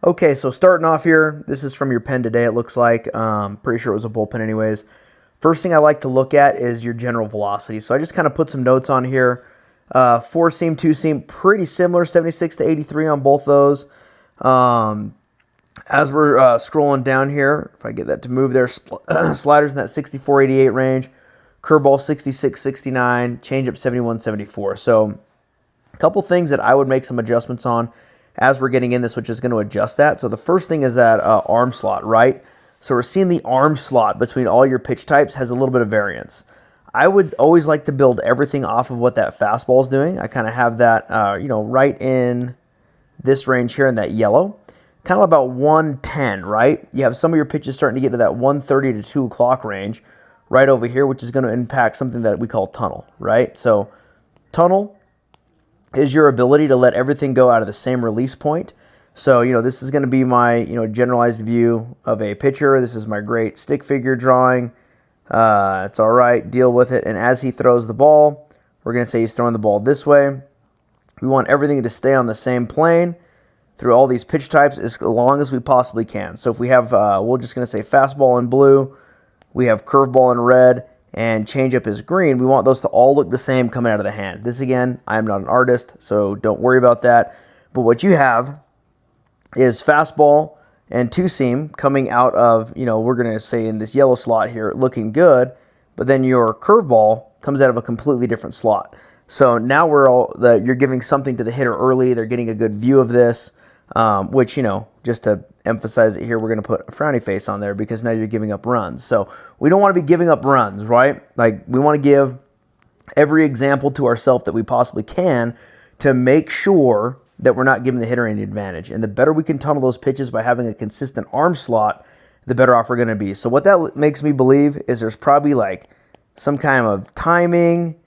Okay, so starting off here, this is from your pen today, it looks like. Pretty sure it was a bullpen anyways. First thing I like to look at is your general velocity. So I just kind of put some notes on here. Four seam, two seam, pretty similar, 76 to 83 on both those. As we're scrolling down here, if I get that to move there, sliders in that 64, 88 range, curveball 66, 69, changeup 71, 74. So a couple things that I would make some adjustments on as we're getting in this, which is going to adjust that. So the first thing is that arm slot, right? So we're seeing the arm slot between all your pitch types has a little bit of variance. I would always like to build everything off of what that fastball is doing. I kind of have that, right in this range here in that yellow. Kind of about 110, right? You have some of your pitches starting to get to that 130 to 2 o'clock range right over here, which is going to impact something that we call tunnel, right? So tunnel is your ability to let everything go out of the same release point. So, this is going to be my, generalized view of a pitcher. This is my great stick figure drawing. It's all right, deal with it. And as he throws the ball, we're going to say he's throwing the ball this way. We want everything to stay on the same plane through all these pitch types as long as we possibly can. So if we have, we're just going to say fastball in blue, we have curveball in red, and changeup is green. We want those to all look the same coming out of the hand. This, again, I am not an artist, so don't worry about that. But what you have is fastball and two-seam coming out of, we're going to say in this yellow slot here, looking good, but then your curveball comes out of a completely different slot. So now you're giving something to the hitter early. They're getting a good view of this, which, just to emphasize it here, we're going to put a frowny face on there because now you're giving up runs. So we don't want to be giving up runs, right? Like, we want to give every example to ourselves that we possibly can to make sure that we're not giving the hitter any advantage. And the better we can tunnel those pitches by having a consistent arm slot, the better off we're going to be. So what that makes me believe is there's probably like some kind of timing,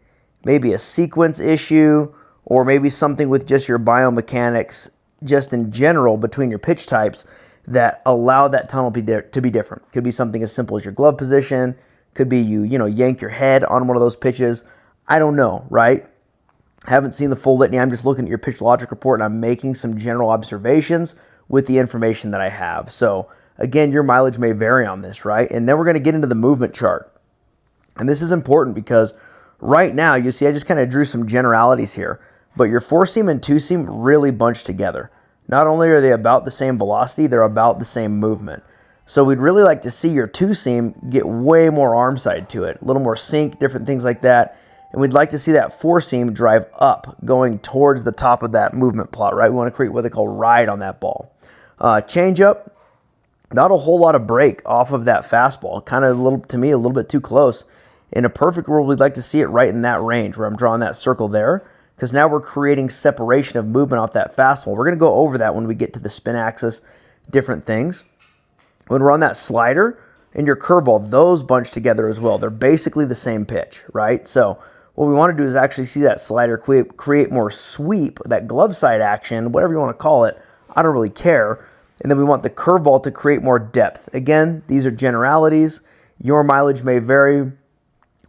maybe a sequence issue, or maybe something with just your biomechanics just in general between your pitch types that allow that tunnel to be different. Could be something as simple as your glove position. Could be you yank your head on one of those pitches. I don't know, right? Haven't seen the full litany. I'm just looking at your pitch logic report and I'm making some general observations with the information that I have. So again, your mileage may vary on this, right? And then we're going to get into the movement chart. And this is important because right now, you see I just kind of drew some generalities here, but your four seam and two seam really bunch together. Not only are they about the same velocity, they're about the same movement. So we'd really like to see your two seam get way more arm side to it, a little more sink, different things like that. And we'd like to see that four seam drive up, going towards the top of that movement plot, right? We want to create what they call ride on that ball. Change up, not a whole lot of break off of that fastball. Kind of to me, a little bit too close. In a perfect world, we'd like to see it right in that range where I'm drawing that circle there, because now we're creating separation of movement off that fastball. We're going to go over that when we get to the spin axis, different things. When we're on that slider and your curveball, those bunch together as well. They're basically the same pitch, right? So what we want to do is actually see that slider create more sweep, that glove side action, whatever you want to call it. I don't really care. And then we want the curveball to create more depth. Again, these are generalities. Your mileage may vary.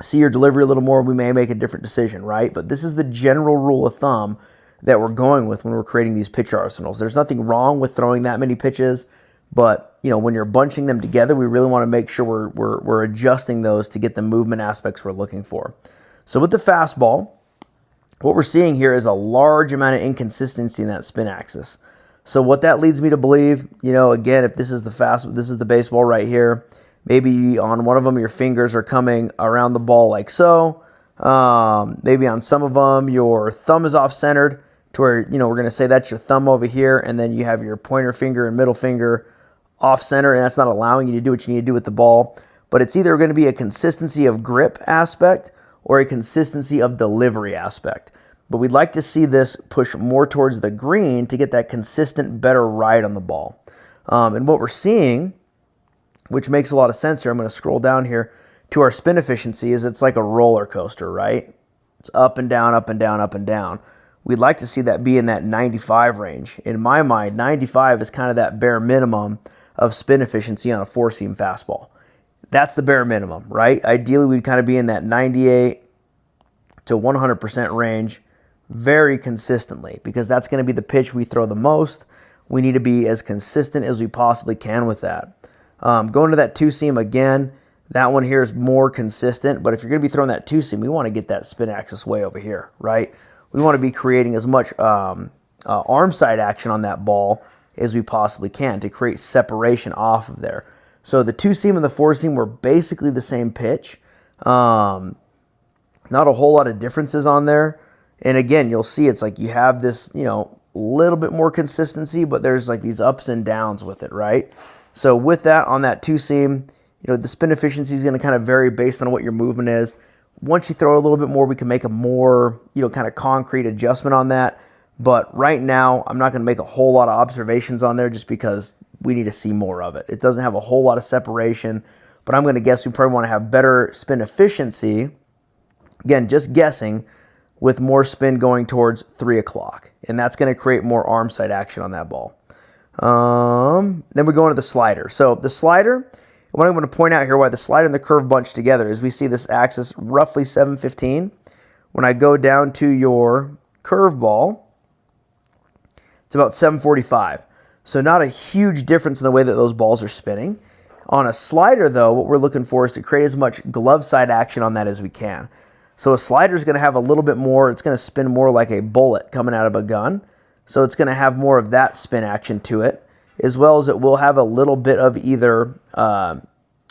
See your delivery a little more, we may make a different decision, right? But this is the general rule of thumb that we're going with when we're creating these pitch arsenals. There's nothing wrong with throwing that many pitches, but when you're bunching them together, we really want to make sure we're adjusting those to get the movement aspects we're looking for. So with the fastball, what we're seeing here is a large amount of inconsistency in that spin axis. So what that leads me to believe, again, if this is the baseball right here, maybe on one of them, your fingers are coming around the ball like so. Maybe on some of them, your thumb is off-centered to where, we're going to say that's your thumb over here, and then you have your pointer finger and middle finger off-center, and that's not allowing you to do what you need to do with the ball. But it's either going to be a consistency of grip aspect or a consistency of delivery aspect. But we'd like to see this push more towards the green to get that consistent, better ride on the ball. And what we're seeing, which makes a lot of sense here, I'm going to scroll down here to our spin efficiency, is it's like a roller coaster, right? It's up and down, up and down, up and down. We'd like to see that be in that 95 range. In my mind, 95 is kind of that bare minimum of spin efficiency on a four-seam fastball. That's the bare minimum, right? Ideally, we'd kind of be in that 98 to 100% range very consistently, because that's going to be the pitch we throw the most. we need to be as consistent as we possibly can with that. Going to that 2-seam again, that one here is more consistent, but if you're going to be throwing that 2-seam, we want to get that spin axis way over here, right? We want to be creating as much arm side action on that ball as we possibly can to create separation off of there. So the 2-seam and the 4-seam were basically the same pitch. Not a whole lot of differences on there. And again, you'll see it's like you have this, little bit more consistency, but there's like these ups and downs with it, right? So with that, on that 2-seam, the spin efficiency is going to kind of vary based on what your movement is. Once you throw a little bit more, we can make a more, kind of concrete adjustment on that. But right now, I'm not going to make a whole lot of observations on there just because we need to see more of it. It doesn't have a whole lot of separation, but I'm going to guess we probably want to have better spin efficiency. Again, just guessing, with more spin going towards 3 o'clock. And that's going to create more arm side action on that ball. Then we go into the slider. So the slider, what I'm going to point out here, why the slider and the curve bunch together, is we see this axis roughly 715. When I go down to your curve ball, it's about 745. So not a huge difference in the way that those balls are spinning. On a slider, though, what we're looking for is to create as much glove side action on that as we can. So a slider is going to have a little bit more, it's going to spin more like a bullet coming out of a gun. So it's going to have more of that spin action to it, as well as it will have a little bit of either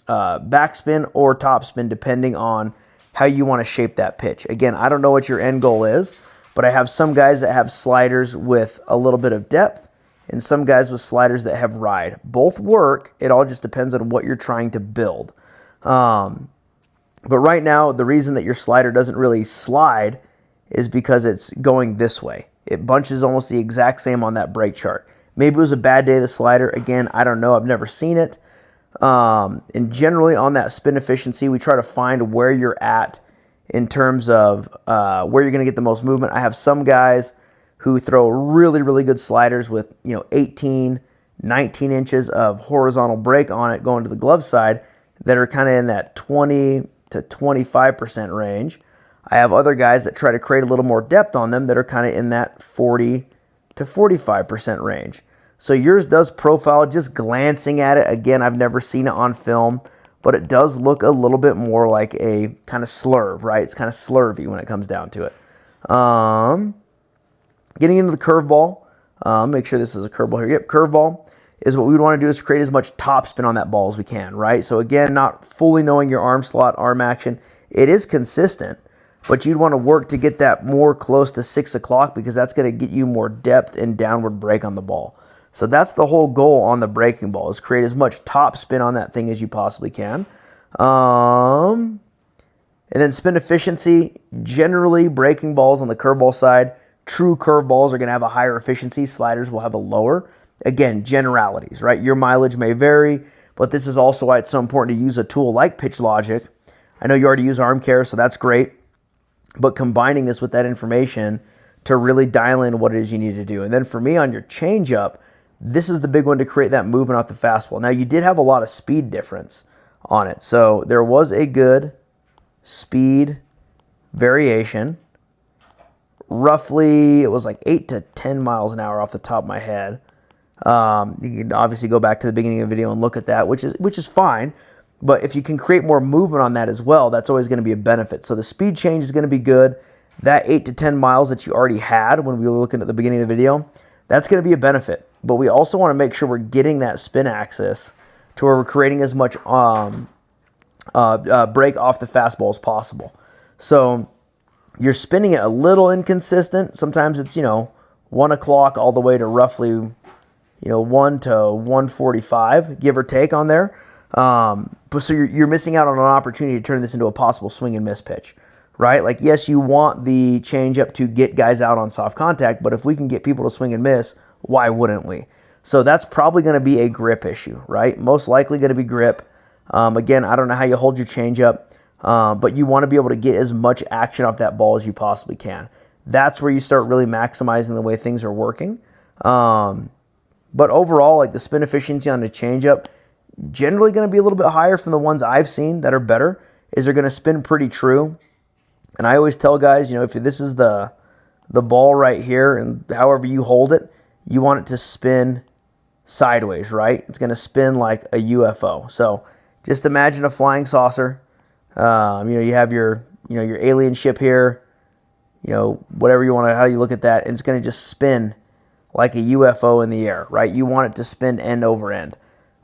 backspin or topspin, depending on how you want to shape that pitch. Again, I don't know what your end goal is, but I have some guys that have sliders with a little bit of depth and some guys with sliders that have ride. Both work. It all just depends on what you're trying to build. But right now, the reason that your slider doesn't really slide is because it's going this way. It bunches almost the exact same on that break chart. Maybe it was a bad day of the slider. Again, I don't know. I've never seen it. And generally on that spin efficiency, we try to find where you're at in terms of where you're going to get the most movement. I have some guys who throw really, really good sliders with 18, 19 inches of horizontal break on it going to the glove side that are kind of in that 20 to 25% range. I have other guys that try to create a little more depth on them that are kind of in that 40 to 45% range. So yours does profile, just glancing at it. Again, I've never seen it on film, but it does look a little bit more like a kind of slurve, right? It's kind of slurvy when it comes down to it. Getting into the curveball, make sure this is a curveball here. Yep, curveball is what we would want to do is create as much topspin on that ball as we can, right? So again, not fully knowing your arm slot, arm action. It is consistent, but you'd want to work to get that more close to 6 o'clock because that's going to get you more depth and downward break on the ball. So that's the whole goal on the breaking ball, is create as much top spin on that thing as you possibly can. And then spin efficiency, generally breaking balls on the curveball side, true curveballs are going to have a higher efficiency. Sliders will have a lower. Again, generalities, right? Your mileage may vary, but this is also why it's so important to use a tool like Pitch Logic. I know you already use arm care, so that's great. But combining this with that information to really dial in what it is you need to do. And then for me on your changeup, this is the big one to create that movement off the fastball. Now you did have a lot of speed difference on it. So there was a good speed variation. Roughly, it was like 8 to 10 miles an hour off the top of my head. You can obviously go back to the beginning of the video and look at that, which is fine. But if you can create more movement on that as well, that's always going to be a benefit. So the speed change is going to be good. That 8 to 10 miles that you already had when we were looking at the beginning of the video, that's going to be a benefit. But we also want to make sure we're getting that spin axis to where we're creating as much break off the fastball as possible. So you're spinning it a little inconsistent. Sometimes it's, 1 o'clock all the way to roughly 1 to 145, give or take on there. But so you're missing out on an opportunity to turn this into a possible swing and miss pitch, right? Like, yes, you want the changeup to get guys out on soft contact, but if we can get people to swing and miss, why wouldn't we? So that's probably going to be a grip issue, right? Most likely going to be grip. Again, I don't know how you hold your changeup, but you want to be able to get as much action off that ball as you possibly can. That's where you start really maximizing the way things are working. But overall, like the spin efficiency on the changeup, generally going to be a little bit higher from the ones I've seen that are better, is they're going to spin pretty true. And I always tell guys, if this is the ball right here and however you hold it, you want it to spin sideways, right? It's going to spin like a UFO. So just imagine a flying saucer. You have your alien ship here, whatever you want to, how you look at that, and it's going to just spin like a UFO in the air, right? You want it to spin end over end,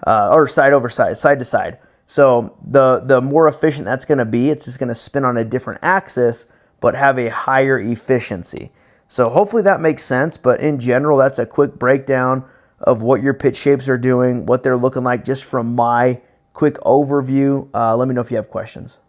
or side over side, side to side. So the more efficient that's going to be, it's just going to spin on a different axis, but have a higher efficiency. So hopefully that makes sense, but in general, that's a quick breakdown of what your pitch shapes are doing, what they're looking like, just from my quick overview. Let me know if you have questions.